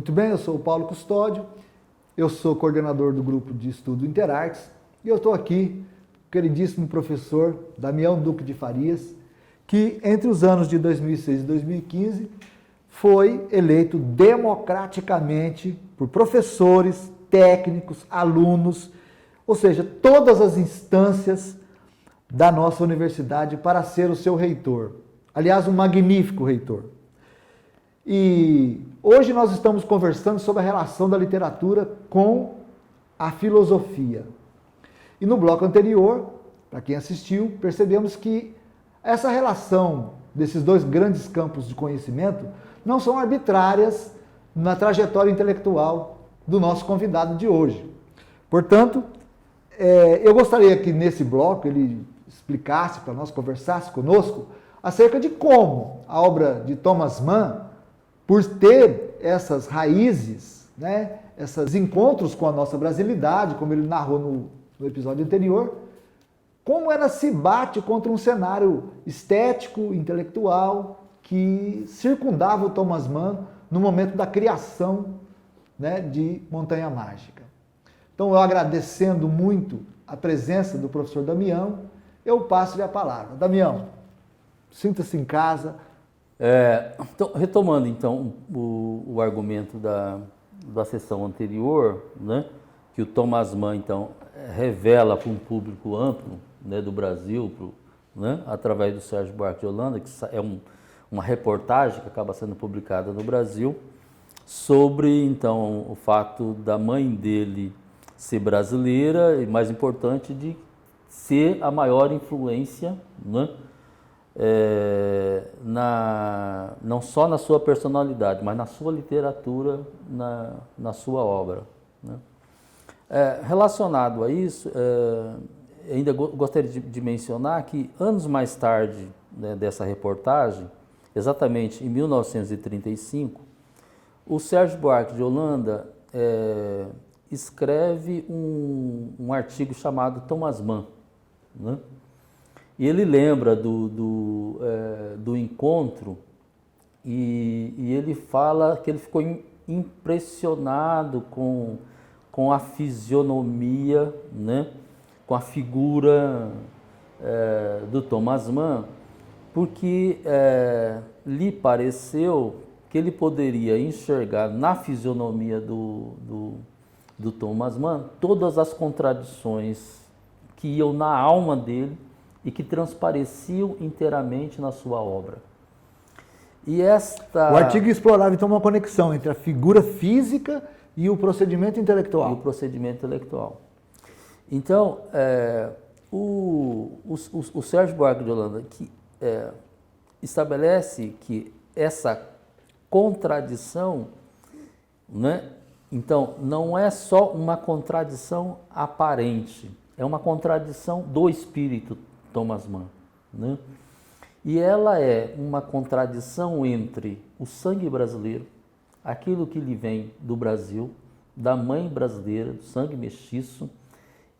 Muito bem, eu sou o Paulo Custódio, eu sou coordenador do grupo de estudo Interartes e eu estou aqui, queridíssimo professor Damião Duque de Farias, que entre os anos de 2006 e 2015 foi eleito democraticamente por professores, técnicos, alunos, ou seja, todas as instâncias da nossa universidade para ser o seu reitor. Aliás, um magnífico reitor. E hoje nós estamos conversando sobre a relação da literatura com a filosofia. E no bloco anterior, para quem assistiu, percebemos que essa relação desses dois grandes campos de conhecimento não são arbitrárias na trajetória intelectual do nosso convidado de hoje. Portanto, eu gostaria que nesse bloco ele explicasse para nós, conversasse conosco acerca de como a obra de Thomas Mann, por ter essas raízes, né, esses encontros com a nossa brasilidade, como ele narrou no episódio anterior, como ela se bate contra um cenário estético, intelectual, que circundava o Thomas Mann no momento da criação, né, de Montanha Mágica. Então, eu agradecendo muito a presença do professor Damião, eu passo-lhe a palavra. Damião, sinta-se em casa. Então, retomando então o argumento da sessão anterior, né, que o Thomas Mann então revela para um público amplo, né, do Brasil, né, através do Sérgio Buarque de Holanda, que é uma reportagem que acaba sendo publicada no Brasil, sobre então o fato da mãe dele ser brasileira e, mais importante, de ser a maior influência, né, não só na sua personalidade, mas na sua literatura, na sua obra, né. Relacionado a isso, ainda gostaria de mencionar que anos mais tarde, né, dessa reportagem, exatamente em 1935, o Sérgio Buarque de Holanda escreve um artigo chamado Thomas Mann, né? E ele lembra do encontro e ele fala que ele ficou impressionado com a fisionomia, né, com a figura do Thomas Mann, porque lhe pareceu que ele poderia enxergar na fisionomia do Thomas Mann todas as contradições que iam na alma dele e que transpareciam inteiramente na sua obra. O artigo explorava então uma conexão entre a figura física e o procedimento intelectual. E o procedimento intelectual. Então, o Sérgio Buarque de Holanda estabelece que essa contradição, né, então, não é só uma contradição aparente, é uma contradição do espírito Thomas Mann, né? E ela é uma contradição entre o sangue brasileiro, aquilo que lhe vem do Brasil, da mãe brasileira, do sangue mestiço,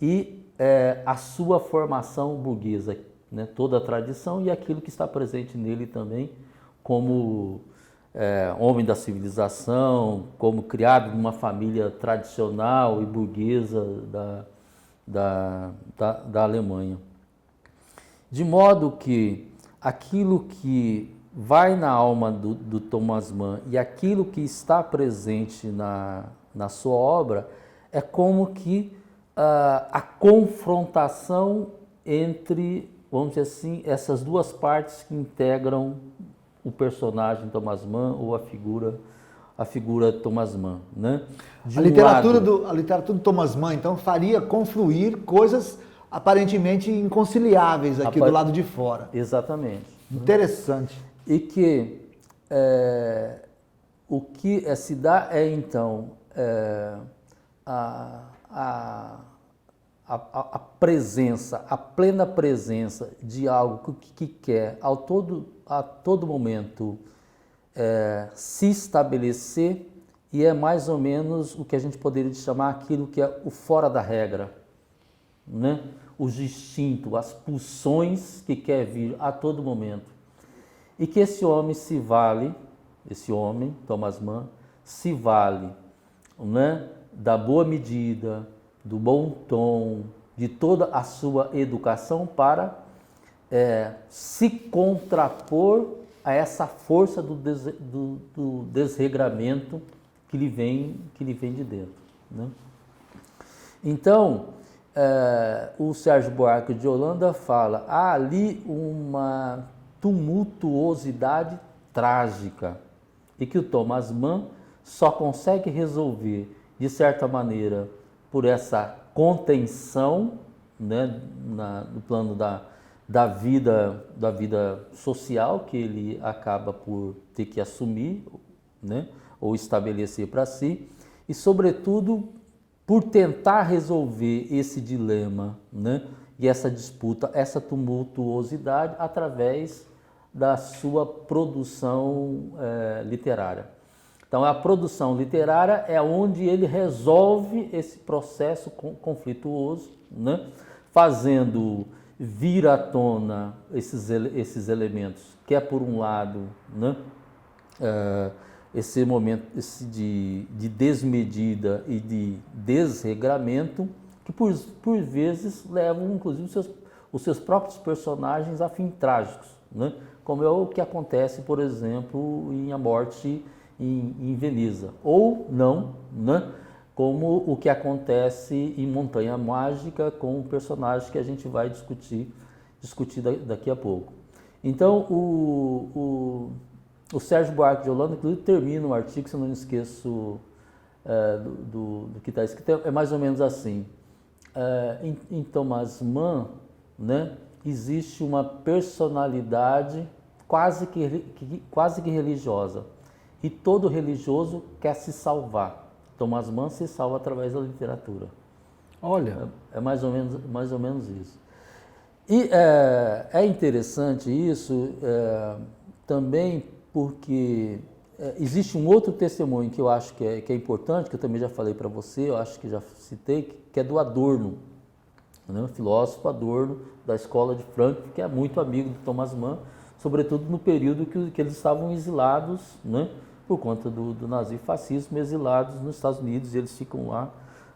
e a sua formação burguesa, né? Toda a tradição e aquilo que está presente nele também como homem da civilização, como criado numa família tradicional e burguesa da Alemanha. De modo que aquilo que vai na alma do Thomas Mann e aquilo que está presente na sua obra é como que a confrontação entre, vamos dizer assim, essas duas partes que integram o personagem Thomas Mann ou a figura Thomas Mann, né? A literatura do Thomas Mann, então, faria confluir coisas aparentemente inconciliáveis aqui do lado de fora. Exatamente. Interessante. E que o que se dá é, então, a presença, a plena presença de algo que quer a todo momento se estabelecer, e é mais ou menos o que a gente poderia chamar aquilo que é o fora da regra, né? Os instintos, as pulsões que quer vir a todo momento. E que esse homem, Thomas Mann, se vale, né, da boa medida, do bom tom, de toda a sua educação para se contrapor a essa força do desregramento que lhe vem de dentro, né? Então, o Sérgio Buarque de Holanda fala, há ali uma tumultuosidade trágica e que o Thomas Mann só consegue resolver, de certa maneira, por essa contenção, né, no plano da vida social que ele acaba por ter que assumir, né, ou estabelecer para si, e, sobretudo, por tentar resolver esse dilema, né, e essa disputa, essa tumultuosidade através da sua produção literária. Então, a produção literária é onde ele resolve esse processo conflituoso, né, fazendo vir à tona esses elementos, que é, por um lado, né, esse momento de desmedida e de desregramento, que por vezes levam, inclusive, os seus próprios personagens a fins trágicos, né? Como é o que acontece, por exemplo, em A Morte em Veneza, ou não, né? Como o que acontece em Montanha Mágica com o personagem que a gente vai discutir daqui a pouco. Então, o Sérgio Buarque de Holanda, inclusive, termina o artigo, se eu não me esqueço do que está escrito, é mais ou menos assim. Em Thomas Mann, né, existe uma personalidade quase que religiosa, e todo religioso quer se salvar. Thomas Mann se salva através da literatura. Olha, é mais ou menos isso. E é interessante isso também porque existe um outro testemunho que eu acho que é importante, que eu também já falei para você, eu acho que já citei, que é do Adorno, né? O filósofo Adorno, da escola de Frankfurt, que é muito amigo do Thomas Mann, sobretudo no período que eles estavam exilados, né, por conta do nazifascismo, exilados nos Estados Unidos, e eles ficam lá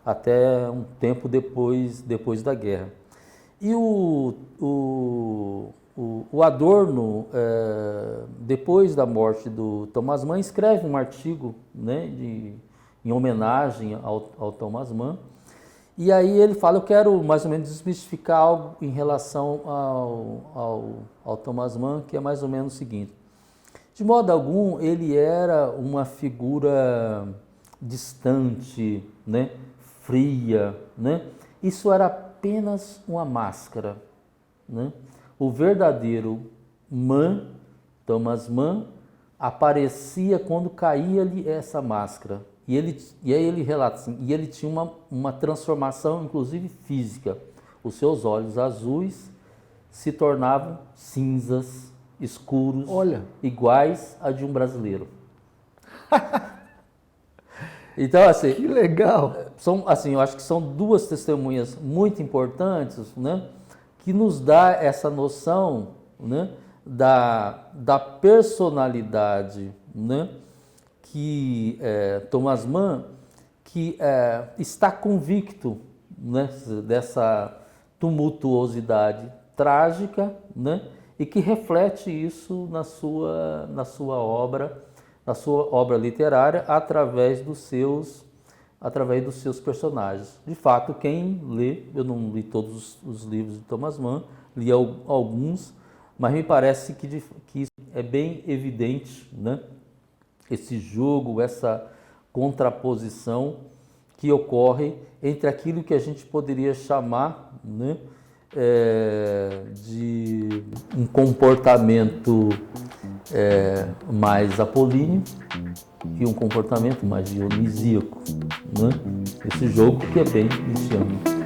até um tempo depois da guerra. E o Adorno, depois da morte do Thomas Mann, escreve um artigo, né, em homenagem ao Thomas Mann, e aí ele fala, eu quero mais ou menos desmistificar algo em relação ao Thomas Mann, que é mais ou menos o seguinte. De modo algum, ele era uma figura distante, né, fria, né? Isso era apenas uma máscara, né? O verdadeiro Mann, Thomas Mann, aparecia quando caía-lhe essa máscara. E aí ele relata assim, e ele tinha uma transformação, inclusive física. Os seus olhos azuis se tornavam cinzas, escuros, olha, iguais a de um brasileiro. Então, assim, que legal! Eu acho que são duas testemunhas muito importantes, né, que nos dá essa noção, né, da personalidade, né, que Thomas Mann, que está convicto, né, dessa tumultuosidade trágica, né, e que reflete isso na sua obra literária através dos seus personagens. De fato, quem lê, eu não li todos os livros de Thomas Mann, li alguns, mas me parece que isso é bem evidente, né? Esse jogo, essa contraposição que ocorre entre aquilo que a gente poderia chamar, né, de um comportamento mais apolíneo e um comportamento mais dionisíaco, né? Esse jogo que é bem cristiano.